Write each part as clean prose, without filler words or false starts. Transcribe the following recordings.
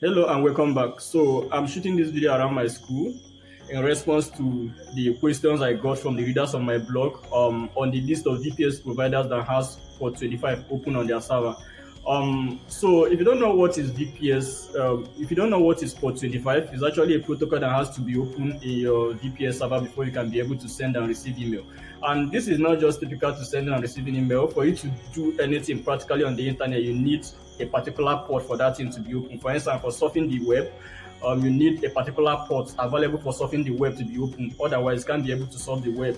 Hello and welcome back. So I'm shooting this video around my school in response to the questions I got from the readers on my blog on the list of VPS providers that has port 25 open on their server. So if you don't know what is VPS, if you don't know what is port 25, it's actually a protocol that has to be open in your VPS server before you can be able to send and receive email. And this is not just typical to send and receiving email. For you to do anything practically on the internet, you need a particular port for that thing to be open. For instance, for surfing the web, you need a particular port available for surfing the web to be open. Otherwise, you can't be able to surf the web.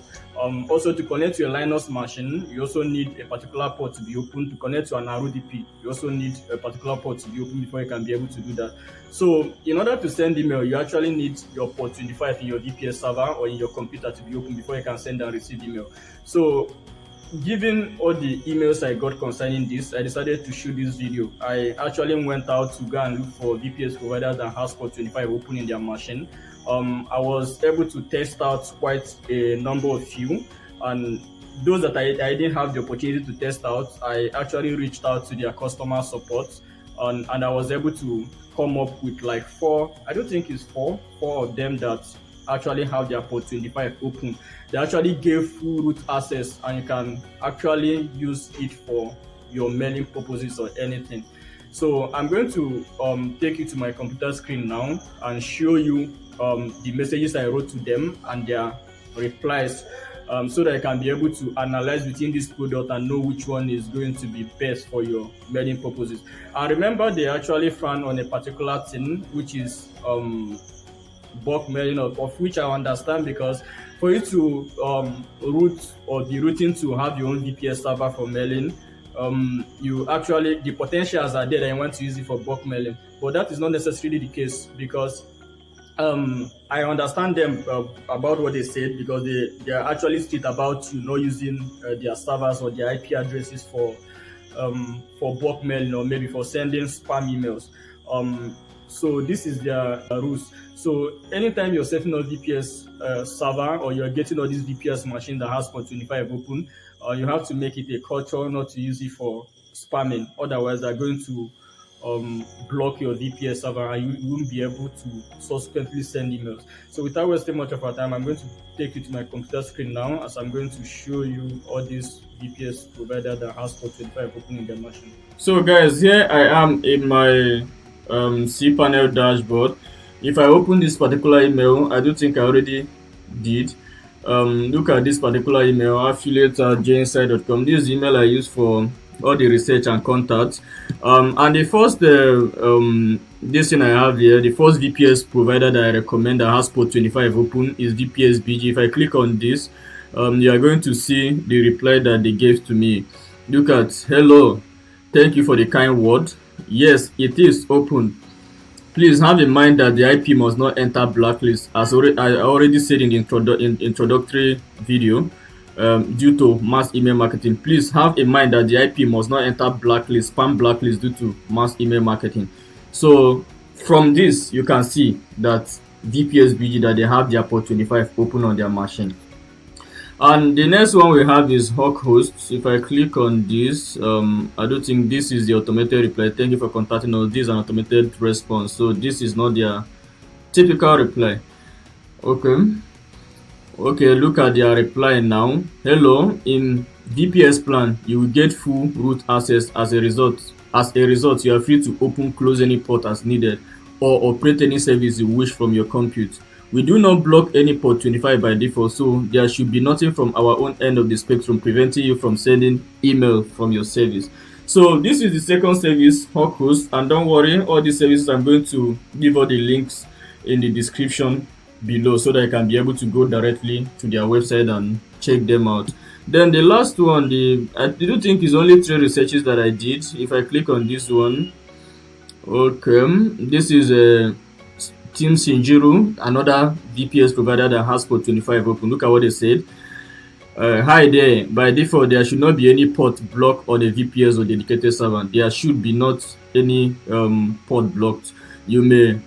Also, to connect to a Linux machine, you also need a particular port to be open. To connect to an RDP, you also need a particular port to be open before you can be able to do that. So, in order to send email, you actually need your port 25 in your VPS server or in your computer to be open before you can send and receive email. So, given all the emails I got concerning this, I decided to shoot this video. I actually went out to go and look for VPS providers that has port 25 open in their machine. I was able to test out quite a number of few, and those that I didn't have the opportunity to test out, I actually reached out to their customer support, and I was able to come up with like four. I don't think it's four of them that actually have their port 25 open. They actually gave full root access, and you can actually use it for your mailing purposes or anything. So I'm going to take you to my computer screen now and show you the messages I wrote to them and their replies, so that I can be able to analyze within this product and know which one is going to be best for your mailing purposes. And remember, they actually found on a particular thing, which is bulk mailing, of which I understand, because for you to route or be routing to have your own VPS server for mailing, you actually, the potentials are there that you want to use it for bulk mailing, but that is not necessarily the case, because I understand them about what they said, because they are actually strict about not using their servers or their IP addresses for bulk mailing or maybe for sending spam emails. So this is their rules. So anytime you're setting up VPS server, or you're getting all these VPS machine that has port 25 open, you have to make it a culture not to use it for spamming. Otherwise, they're going to block your VPS server, and you won't be able to subsequently send emails. So without wasting much of our time, I'm going to take you to my computer screen now, as I'm going to show you all these VPS provider that has port 25 open in their machine. So guys, here I am in my cPanel dashboard. If I open this particular email, I do think I already did. Look at this particular email, affiliate@jnside.com. This is the email I use for all the research and contacts. And the first this thing I have here, the first VPS provider that I recommend that has port 25 open is VPSBD. If I click on this, you are going to see the reply that they gave to me. Look at, hello, thank you for the kind word. Yes, it is open. Please have in mind that the IP must not enter blacklist, as I already said in the introductory video, due to mass email marketing. Please have in mind that the IP must not enter blacklist, spam blacklist, due to mass email marketing. So from this, you can see that VPSBD, that they have their port 25 open on their machine. And the next one we have is Hawk Hosts. If I click on this, I don't think this is the automated reply. Thank you for contacting us. This is an automated response, so this is not their typical reply. Okay, look at their reply now. Hello, in VPS plan, you will get full root access. As a result, you are free to open, close any port as needed, or operate any service you wish from your compute. We do not block any port 25 by default, so there should be nothing from our own end of the spectrum preventing you from sending email from your service. So this is the second service, Hawk Host, and don't worry, all these services, I'm going to give all the links in the description below, so that I can be able to go directly to their website and check them out. Then the last one, I do think is only 3 researches that I did. If I click on this one, okay, this is a Team Shinjiru, another VPS provider that has port 25 open. Look at what they said. Hi there. By default, there should not be any port blocked on a VPS or dedicated server. There should be not any port blocked. You may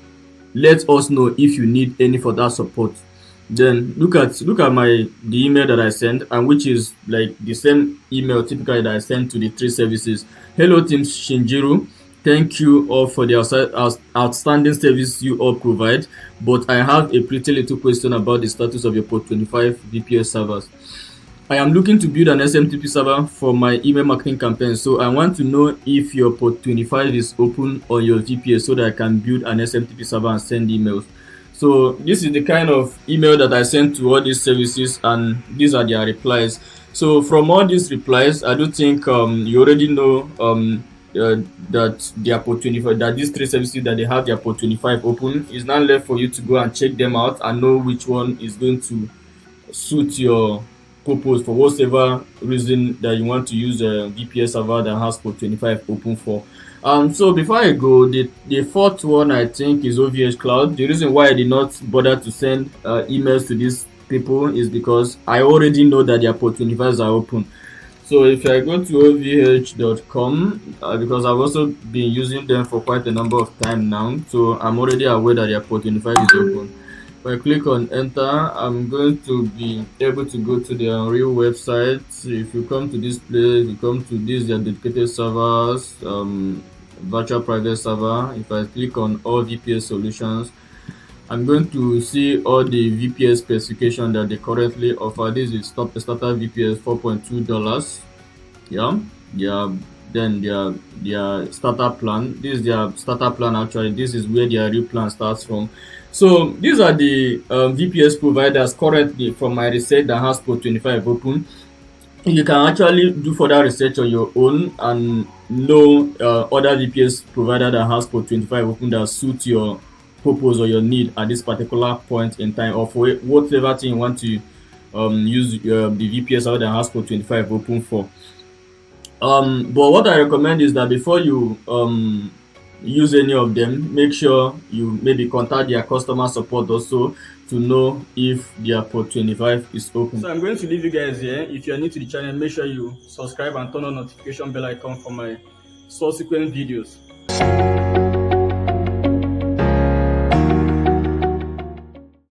let us know if you need any for that support. Then look at the email that I sent, and which is like the same email typically that I sent to the 3 services. Hello, Team Shinjiru. thank you all for the outstanding service you all provide, but I have a pretty little question about the status of your port 25 VPS servers. I am looking to build an SMTP server for my email marketing campaign, so I want to know if your port 25 is open on your VPS so that I can build an SMTP server and send emails. So this is the kind of email that I sent to all these services, and these are their replies. So from all these replies, I do think you already know that their port 25, that these three services that they have their port 25 open. Is now left for you to go and check them out and know which one is going to suit your purpose for whatever reason that you want to use a VPS server that has port 25 open for. So before I go, the fourth one I think is OVH Cloud. The reason why I did not bother to send emails to these people is because I already know that their port 25s are open. So if I go to ovh.com, because I've also been using them for quite a number of time now, so I'm already aware that their port 25 is open. If I click on enter, I'm going to be able to go to their real website. If you come to this place, you come to these their dedicated servers, virtual private server. If I click on all VPS solutions, I'm going to see all the VPS specification that they currently offer. This is starter VPS $4.2. Yeah. Then their starter plan. This is their starter plan actually. This is where their real plan starts from. So these are the VPS providers currently from my research that has port 25 open. You can actually do further research on your own and know other VPS provider that has port 25 open that suit your purpose or your need at this particular point in time, or for whatever thing you want to use the VPS server that has port 25 open for. But what I recommend is that before you use any of them, make sure you maybe contact their customer support also to know if their port 25 is open. So I'm going to leave you guys here. If you are new to the channel, make sure you subscribe and turn on notification bell icon for my subsequent videos.